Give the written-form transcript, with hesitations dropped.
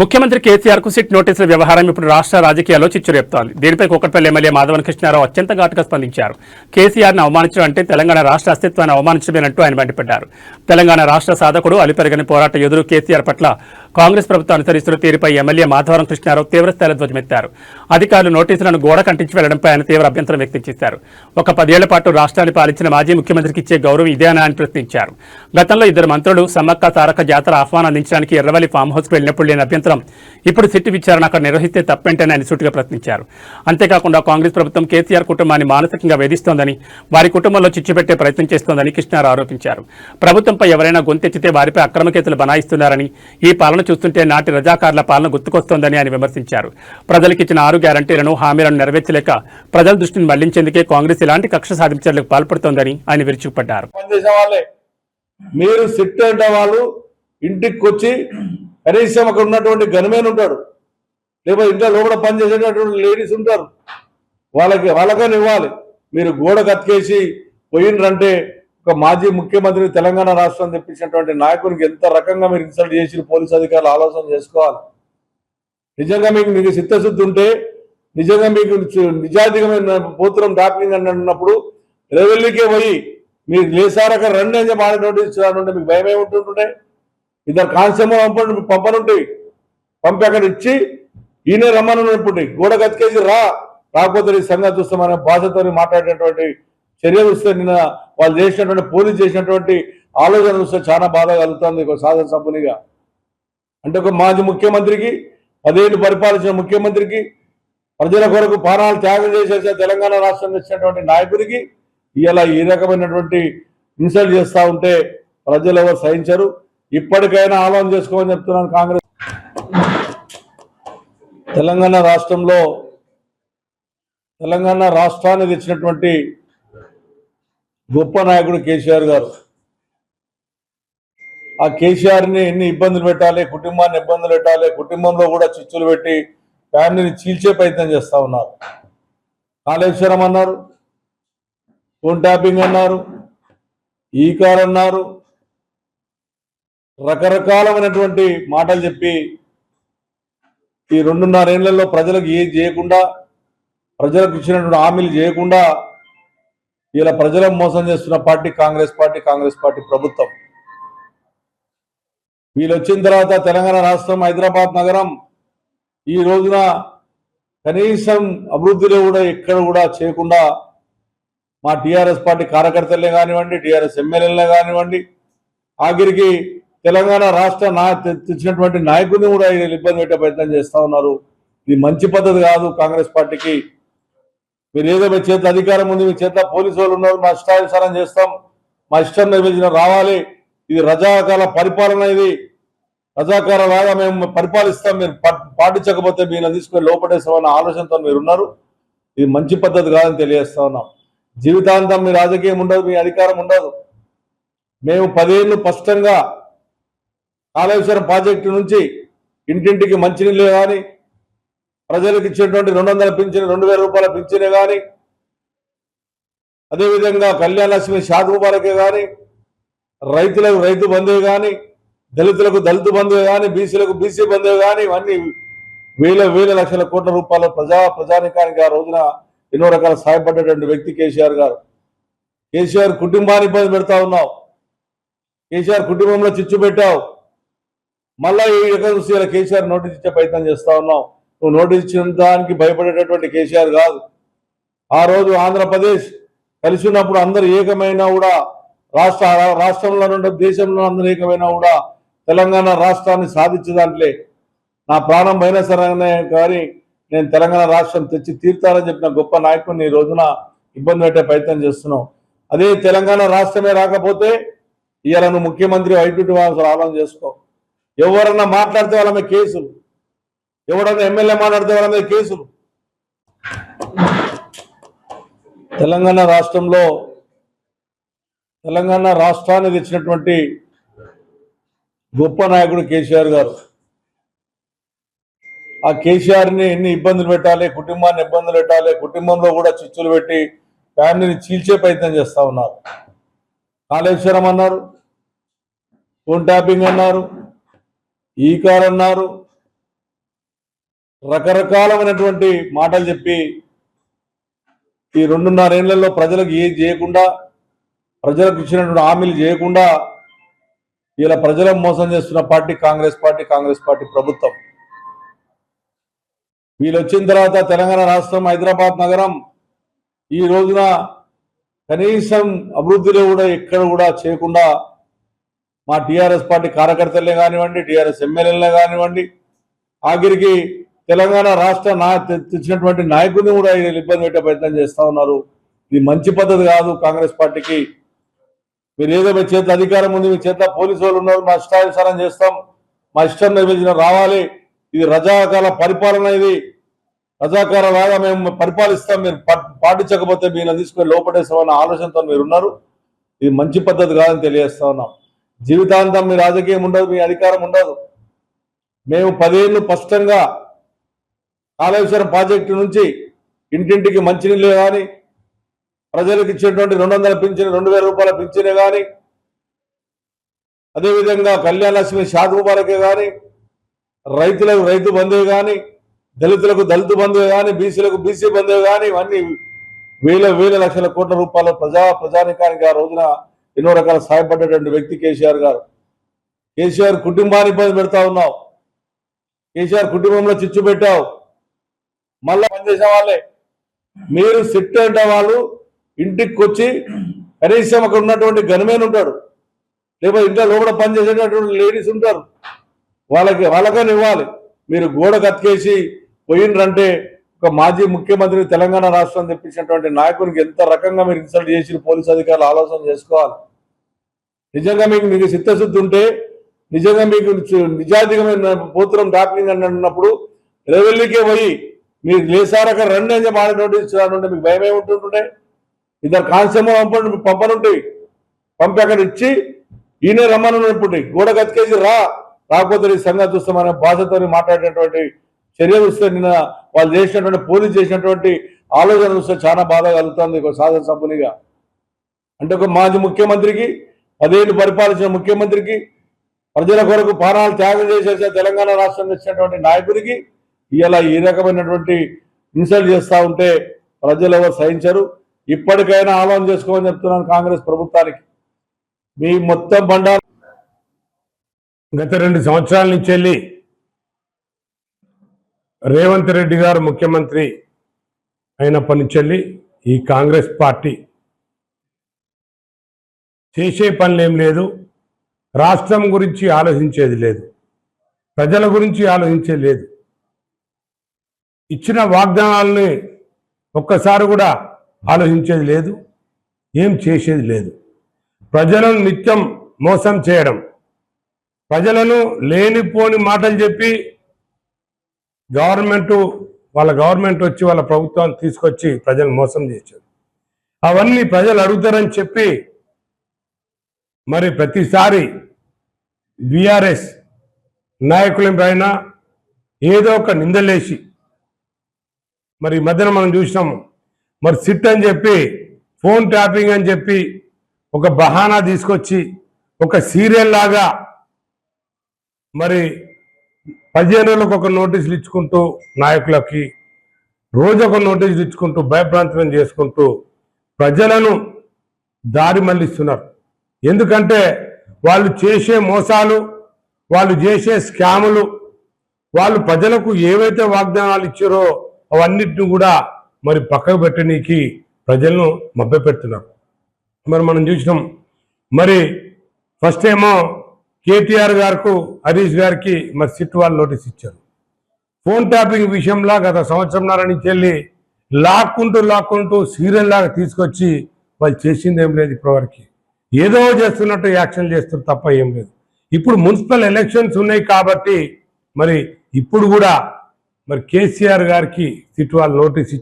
ముఖ్యమంత్రి కేసీఆర్ కు సిట్ నోటీసుల వ్యవహారం ఇప్పుడు రాష్ట్ర రాజకీయాల్లో చిచ్చు రేపుతోంది. దీనిపై కూకట్పల్లి ఎమ్మెల్యే మాధవన్ కృష్ణారావు అత్యంత ఘాటుగా స్పందించారు. కేసీఆర్ను అవమానించడం అంటే తెలంగాణ రాష్ట్ర అస్తిత్వాన్ని అవమానించమేనంటూ ఆయన మండిపడ్డారు. తెలంగాణ రాష్ట్ర సాధకుడు అలుపెరగని పోరాట యోధుడు కేసీఆర్ పట్ల కాంగ్రెస్ ప్రభుత్వం అనుసరిస్తున్న తీరుపై ఎమ్మెల్యే మాధవరం కృష్ణారావు తీవ్రస్థాయిలో ధ్వజమెత్తారు. అధికారులు నోటీసులను గోడ కంటించి వెళ్లడంపై ఆయన తీవ్ర అభ్యంతరం వ్యక్తం చేశారు. ఒక 10 ఏళ్ల పాటు రాష్ట్రాన్ని పాలించిన మాజీ ముఖ్యమంత్రికి ఇచ్చే గౌరవం ఇదేనా అని ప్రశ్నించారు. గతంలో 2 మంత్రులు సమ్మక్క సారక్క జాతర ఆహ్వానం అందించడానికి ఎర్రవల్లి ఫామ్ హౌస్కు వెళ్లినప్పుడు లేని అభ్యంతరం ఇప్పుడు సిట్టు విచారణ అక్కడ నిర్వహిస్తే తప్పేంటని ఆయన సూటిగా ప్రశ్నించారు. అంతేకాకుండా కాంగ్రెస్ ప్రభుత్వం కేసీఆర్ కుటుంబాన్ని మానసికంగా వేధిస్తోందని, వారి కుటుంబంలో చిచ్చు పెట్టే ప్రయత్నం చేస్తోందని కృష్ణారావు ఆరోపించారు. ప్రభుత్వంపై ఎవరైనా గొంతెత్తితే వారిపై అక్రమ కేసులు బనాయిస్తున్నారని, ఈ పాలన చూస్తుంటే నాటి రజాకారుల పాలన గుర్తుకొస్తోందని ఆయన విమర్శించారు. ప్రజలకిచ్చిన 6 గ్యారంటీలను, హామీలను నెరవేర్చలేక ప్రజల దృష్టిని మళ్లించేందుకే కాంగ్రెస్ ఇలాంటి కక్ష సాధించడానికి పాల్పడుతోందని ఆయన విరుచుకుపడ్డారు. మీరు సిట్ అంటే వాళ్ళు ఇంటికి వచ్చి కనీసం అక్కడ ఉన్నటువంటి గన్మెన్ ఉంటాడు, లేకపోతే ఇంట్లో లోపల పనిచేసేటటువంటి లేడీస్ ఉంటారు, వాళ్ళకని ఇవ్వాలి. మీరు గోడ కత్తికేసి పోయినరంటే ఒక మాజీ ముఖ్యమంత్రి తెలంగాణ రాష్ట్రం తెప్పించినటువంటి నాయకునికి ఎంత రకంగా మీరు ఇన్సల్ట్ చేసి పోలీసు అధికారులు ఆలోచన చేసుకోవాలి. నిజంగా మీకు చిత్తశుద్ధి ఉంటే, నిజంగా మీకు నిజాయితీగా పోతురం డాక్టింగ్ అని అన్నప్పుడు రెవెల్యూకే పోయి మీరు లేసారక రండి అని చెప్పి నోటీస్ ఇచ్చారంటే మీకు భయం ఏముంటుంటే, 2 కానిస్టేబుల్ పంపనుంటాయి, పంపి అక్కడ ఇచ్చి ఈయనే రమ్మనుంటుంది, గోడ కతికేసి రాకపోతే ఈ సంగతి చూస్తామనే భాషతో మాట్లాడేటువంటి చర్య చూస్తే నిన్న వాళ్ళు చేసినటువంటి పోలీసు చేసినటువంటి ఆలోచన చూస్తే చాలా బాధ కలుగుతుంది. ఒక శాసనసభ్యునిగా అంటే ఒక మాజీ ముఖ్యమంత్రికి, 10 ఏళ్ళు పరిపాలించిన ముఖ్యమంత్రికి, ప్రజల కొరకు ప్రాణాలు త్యాగం చేసేసే తెలంగాణ రాష్ట్రం తెచ్చినటువంటి నాయకుడికి ఇలా ఈ రకమైనటువంటి ఇన్సల్ట్ చేస్తూ ఉంటే ప్రజలు ఎవరు సహించరు. ఇప్పటికైనా ఆలోచన చేసుకోమని చెప్తున్నాను. కాంగ్రెస్ తెలంగాణ రాష్ట్రాన్ని తెచ్చినటువంటి గొప్ప నాయకుడు కేసీఆర్ గారు. ఆ కేసీఆర్ని ఎన్ని ఇబ్బందులు పెట్టాలి, కుటుంబాన్ని ఇబ్బందులు పెట్టాలి, కుటుంబంలో కూడా చిచ్చులు పెట్టి ఫ్యామిలీని చీల్చే ప్రయత్నం చేస్తూ ఉన్నారు. కాళేశ్వరం అన్నారు, ఫోన్ ట్యాపింగ్ అన్నారు, ఈ కార్ అన్నారు, రకరకాలమైనటువంటి మాటలు చెప్పి ఈ 2.5 ఏళ్లలో ప్రజలకు ఏది చేయకుండా, ప్రజలకు ఇచ్చినటువంటి హామీలు చేయకుండా ఇలా ప్రజలను మోసం చేస్తున్న పార్టీ కాంగ్రెస్ పార్టీ ప్రభుత్వం. వీళ్ళు వచ్చిన తర్వాత తెలంగాణ రాష్ట్రం, హైదరాబాద్ నగరం ఈ రోజున కనీసం అభివృద్ధిలో కూడా ఎక్కడ కూడా చేయకుండా మా టీఆర్ఎస్ పార్టీ కార్యకర్తలే కానివ్వండి, టీఆర్ఎస్ ఎమ్మెల్యేలే కానివ్వండి, ఆఖరికి తెలంగాణ రాష్ట్ర తెచ్చినటువంటి నాయకుడిని కూడా ఇబ్బంది పెట్టే ప్రయత్నం చేస్తూ ఉన్నారు. ఇది మంచి పద్ధతి కాదు. కాంగ్రెస్ పార్టీకి మీరు ఏదో మీ చేతిలో అధికారం ఉంది, మీ చేతిలో పోలీసు వాళ్ళు ఉన్నారు, మా ఇష్టానుసారం చేస్తాం, మా ఇష్టం నిర్వచన రావాలి, ఇది రజాకాల పరిపాలన, ఇది రజాకార లాగా మేము పరిపాలిస్తాం, మీరు పాటించకపోతే మీరు తీసుకొని లోపడేస్తామన్న ఆలోచనతో మీరు ఉన్నారు. ఇది మంచి పద్ధతి కాదని తెలియజేస్తా ఉన్నాం. జీవితాంతం మీ రాజకీయం ఉండదు, మీ అధికారం ఉండదు. మేము 10 ఏళ్ళు స్పష్టంగా కాళేశ్వరం ప్రాజెక్టు నుంచి ఇంటింటికి మంచినీళ్ళు కానీ, ప్రజలకు ఇచ్చేటువంటి 200 పింఛను, 2000 రూపాయల పింఛనే కానీ, అదేవిధంగా కళ్యాణ లక్ష్మి షాద్ ముబారకే కానీ, రైతులకు రైతు బంధువే కానీ, దళితులకు దళిత బంధువే కానీ, బీసీలకు బీసీ బంధువే కానీ, ఇవన్నీ వేల లక్షల కోట్ల రూపాయల ప్రజానికానికి ఆ రోజున ఎన్నో రకాల సహాయపడేటువంటి వ్యక్తి కేసీఆర్ గారు. కేసీఆర్ కుటుంబాన్ని ఇబ్బంది పెడతా ఉన్నావు, కేసీఆర్ కుటుంబంలో చిచ్చు పెట్టావు. మళ్ళా ఈ రకం చూసి కేసీఆర్ నోటీస్ ఇచ్చే ప్రయత్నం చేస్తా ఉన్నావు. నువ్వు నోటీస్ ఇచ్చిన దానికి భయపడేటటువంటి కేసీఆర్ కాదు. ఆ రోజు ఆంధ్రప్రదేశ్ కలిసి ఉన్నప్పుడు అందరు ఏకమైనా కూడా, రాష్ట్రంలో నుండి దేశంలో అందరూ ఏకమైనా కూడా తెలంగాణ రాష్ట్రాన్ని సాధించదాంట్లే నా ప్రాణం పోయినా సరే కానీ నేను తెలంగాణ రాష్ట్రం తెచ్చి తీర్తానని చెప్పిన గొప్ప నాయకుడిని ఈ రోజున ఇబ్బంది పెట్టే ప్రయత్నం చేస్తున్నావు. అదే తెలంగాణ రాష్ట్రమే రాకపోతే ఇవాళ నువ్వు ముఖ్యమంత్రి ఐటీ ఆలోచన చేసుకో. ఎవరన్నా మాట్లాడితే వాళ్ళ మీద కేసులు, ఎవరన్నా ఎమ్మెల్యే మాట్లాడితే వాళ్ళ మీద కేసులు. తెలంగాణ రాష్ట్రాన్ని తెచ్చినటువంటి గొప్ప నాయకుడు కేసీఆర్ గారు. ఆ కేసీఆర్ని ఎన్ని ఇబ్బందులు పెట్టాలి, కుటుంబాన్ని ఇబ్బందులు పెట్టాలి, కుటుంబంలో కూడా చిచ్చులు పెట్టి ఫ్యామిలీని చీల్చే ప్రయత్నం చేస్తూ ఉన్నారు. కాళేశ్వరం అన్నారు, ఫోన్ ట్యాపింగ్ అన్నారు, ఈ కార్ అన్నారు, రకరకాలమైనటువంటి మాటలు చెప్పి ఈ 2.5 ఏళ్లలో ప్రజలకు ఏది చేయకుండా, ప్రజలకు ఇచ్చినటువంటి హామీలు చేయకుండా ఇలా ప్రజలను మోసం చేస్తున్న పార్టీ కాంగ్రెస్ పార్టీ ప్రభుత్వం. వీళ్ళు వచ్చిన తర్వాత తెలంగాణ రాష్ట్రం, హైదరాబాద్ నగరం ఈ రోజున కనీసం అభివృద్ధిలో కూడా ఎక్కడ కూడా చేయకుండా మా టీఆర్ఎస్ పార్టీ కార్యకర్తలే కానివ్వండి, టీఆర్ఎస్ ఎమ్మెల్యేలే కానివ్వండి, ఆఖరికి తెలంగాణ రాష్ట్ర తెచ్చినటువంటి నాయకుడిని కూడా ఇబ్బంది పెట్టే ప్రయత్నం చేస్తూ ఉన్నారు. ఇది మంచి పద్ధతి కాదు. కాంగ్రెస్ పార్టీకి మీరు ఏదో మీ చేతిలో అధికారం ఉంది, మీ చేతిలో పోలీసు వాళ్ళు ఉన్నారు, మా ఇష్టానుసారం చేస్తాం, మా ఇష్టం నిర్వచనం రావాలి, ఇది రజాకాల పరిపాలన, ఇది రజాకార లాగా మేము పరిపాలిస్తాం, మీరు పాటించకపోతే మీరు తీసుకొని లోపడేస్తామన్న ఆలోచనతో మీరు ఉన్నారు. ఇది మంచి పద్ధతి కాదని తెలియజేస్తా ఉన్నాం. జీవితాంతం మీ రాజకీయం ఉండదు, మీ అధికారం ఉండదు. మేము 10 ఏళ్ళు స్పష్టంగా కాళేశ్వరం ప్రాజెక్టు నుంచి ఇంటింటికి మంచినీళ్ళు కానీ, ప్రజలకు ఇచ్చేటువంటి 200 పింఛను, 2000 రూపాయల పింఛనే కానీ, అదేవిధంగా కళ్యాణ లక్ష్మి శాతరూపాయలకే కానీ, రైతులకు రైతు బంధువు కానీ, దళితులకు దళిత బంధువు కానీ, బీసీలకు బీసీ బంధువు కానీ, ఇవన్నీ వేల లక్షల కోట్ల రూపాయల ప్రజానికానికి ఆ రోజున ఎన్నో రకాల సహాయపడ్డటువంటి వ్యక్తి కేసీఆర్ గారు. కేసీఆర్ కుటుంబాన్ని ఇబ్బంది పెడతా ఉన్నావు, కేసీఆర్ కుటుంబంలో చిచ్చు పెట్టావు. మళ్ళా పనిచేసే వాళ్ళే మీరు సిట్ అంటే వాళ్ళు ఇంటికి వచ్చి కనీసం అక్కడ ఉన్నటువంటి గన్మెన్ ఉంటాడు, లేకపోతే ఇంట్లో లోపల పనిచేసేటటువంటి లేడీస్ ఉంటారు, వాళ్ళకని ఇవ్వాలి. మీరు గోడ కత్తికేసి పోయిండ్రంటే ఒక మాజీ ముఖ్యమంత్రి తెలంగాణ రాష్ట్రం తెప్పించినటువంటి నాయకునికి ఎంత రకంగా మీరు ఇన్సల్ట్ చేసి పోలీసు అధికారులు ఆలోచన చేసుకోవాలి. నిజంగా మీకు చిత్తశుద్ధి ఉంటే, నిజంగా మీకు నిజాయితీగా పోతురం డాక్టింగ్ అని అన్నప్పుడు రెవెల్యూకే పోయి మీరు లేసారక రండి అని చెప్పి నోటీస్ ఇచ్చారంటే మీకు భయం ఏముంటుంటే, ఇద్దరు కానిస్టేబుల్ పంపనుంటాయి, పంపి అక్కడ ఇచ్చి ఈయన రమ్మనుంటుంది, గోడ కతికేసి రాకపోతే ఈ సంగతి చూస్తామనే భాషతో మాట్లాడేటువంటి చర్య చూస్తే, నిన్న వాళ్ళు చేసినటువంటి పోలీసు చేసినటువంటి ఆలోచన చూస్తే చాలా బాధ కలుగుతుంది ఒక శాసనసభ్యునిగా. అంటే ఒక మాజీ ముఖ్యమంత్రికి, 10 ఏళ్ళు పరిపాలించిన ముఖ్యమంత్రికి, ప్రజల కొరకు ప్రాణాలు త్యాగం చేసేసే తెలంగాణ రాష్ట్రం తెచ్చినటువంటి నాయకుడికి ఇలా ఈ రకమైనటువంటి ఇన్సల్ట్ చేస్తూ ఉంటే ప్రజలు ఎవరు సహించరు. ఇప్పటికైనా ఆలోచన చేసుకోమని చెప్తున్నాను కాంగ్రెస్ ప్రభుత్వానికి. మీ మొత్తం బండారు గత 2 సంవత్సరాల నుంచి వెళ్ళి రేవంత్ రెడ్డి గారు ముఖ్యమంత్రి అయినప్పటి నుంచి వెళ్ళి ఈ కాంగ్రెస్ పార్టీ చేసే పనులేం లేదు, రాష్ట్రం గురించి ఆలోచించేది లేదు, ప్రజల గురించి ఆలోచించేది లేదు, ఇచ్చిన వాగ్దానాలని ఒక్కసారి కూడా ఆలోచించేది లేదు, ఏం చేసేది లేదు. ప్రజలను నిత్యం మోసం చేయడం, ప్రజలను లేనిపోని మాటలు చెప్పి వాళ్ళ గవర్నమెంట్ వచ్చి వాళ్ళ ప్రభుత్వాన్ని తీసుకొచ్చి ప్రజలు మోసం చేశారు. అవన్నీ ప్రజలు అడుగుతారని చెప్పి మరి ప్రతిసారి బీఆర్ఎస్ నాయకుల పైన ఏదో ఒక నిందలేసి, మరి ఈ మధ్యన మనం చూసినాము, మరి సిట్ అని చెప్పి, ఫోన్ ట్యాపింగ్ అని చెప్పి ఒక బహానా తీసుకొచ్చి ఒక సీరియల్ లాగా మరి 15 రోజులకు ఒక నోటీసులు ఇచ్చుకుంటూ, నాయకులకి రోజు ఒక నోటీసులు ఇచ్చుకుంటూ భయభ్రాంతం చేసుకుంటూ ప్రజలను దారి మళ్లిస్తున్నారు. ఎందుకంటే వాళ్ళు చేసే మోసాలు, వాళ్ళు చేసే స్కాములు, వాళ్ళు ప్రజలకు ఏవైతే వాగ్దానాలు ఇచ్చారో అవన్నిటిని కూడా మరి పక్కకు పెట్టనీకి ప్రజలను మభ్యపెడుతున్నారు. మరి మనం చూసినాం, మరి ఫస్ట్ ఏమో కేటీఆర్ గారికి, హరీష్ గారికి మరి సిట్ వాళ్ళు నోటీస్ ఇచ్చారు. ఫోన్ ట్యాపింగ్ విషయంలో గత సంవత్సరంన్నర నుంచి వెళ్ళి లాక్కుంటూ సీరియల్ లాగా తీసుకొచ్చి వాళ్ళు చేసింది ఏం లేదు. ఇప్పటివరకు ఏదో చేస్తున్నట్టు యాక్షన్ చేస్తారు తప్ప ఏం లేదు. ఇప్పుడు మున్సిపల్ ఎలక్షన్స్ ఉన్నాయి కాబట్టి మరి ఇప్పుడు కూడా మరి కేసీఆర్ గారికి సిట్ వాళ్ళు నోటీస్ ఇచ్చి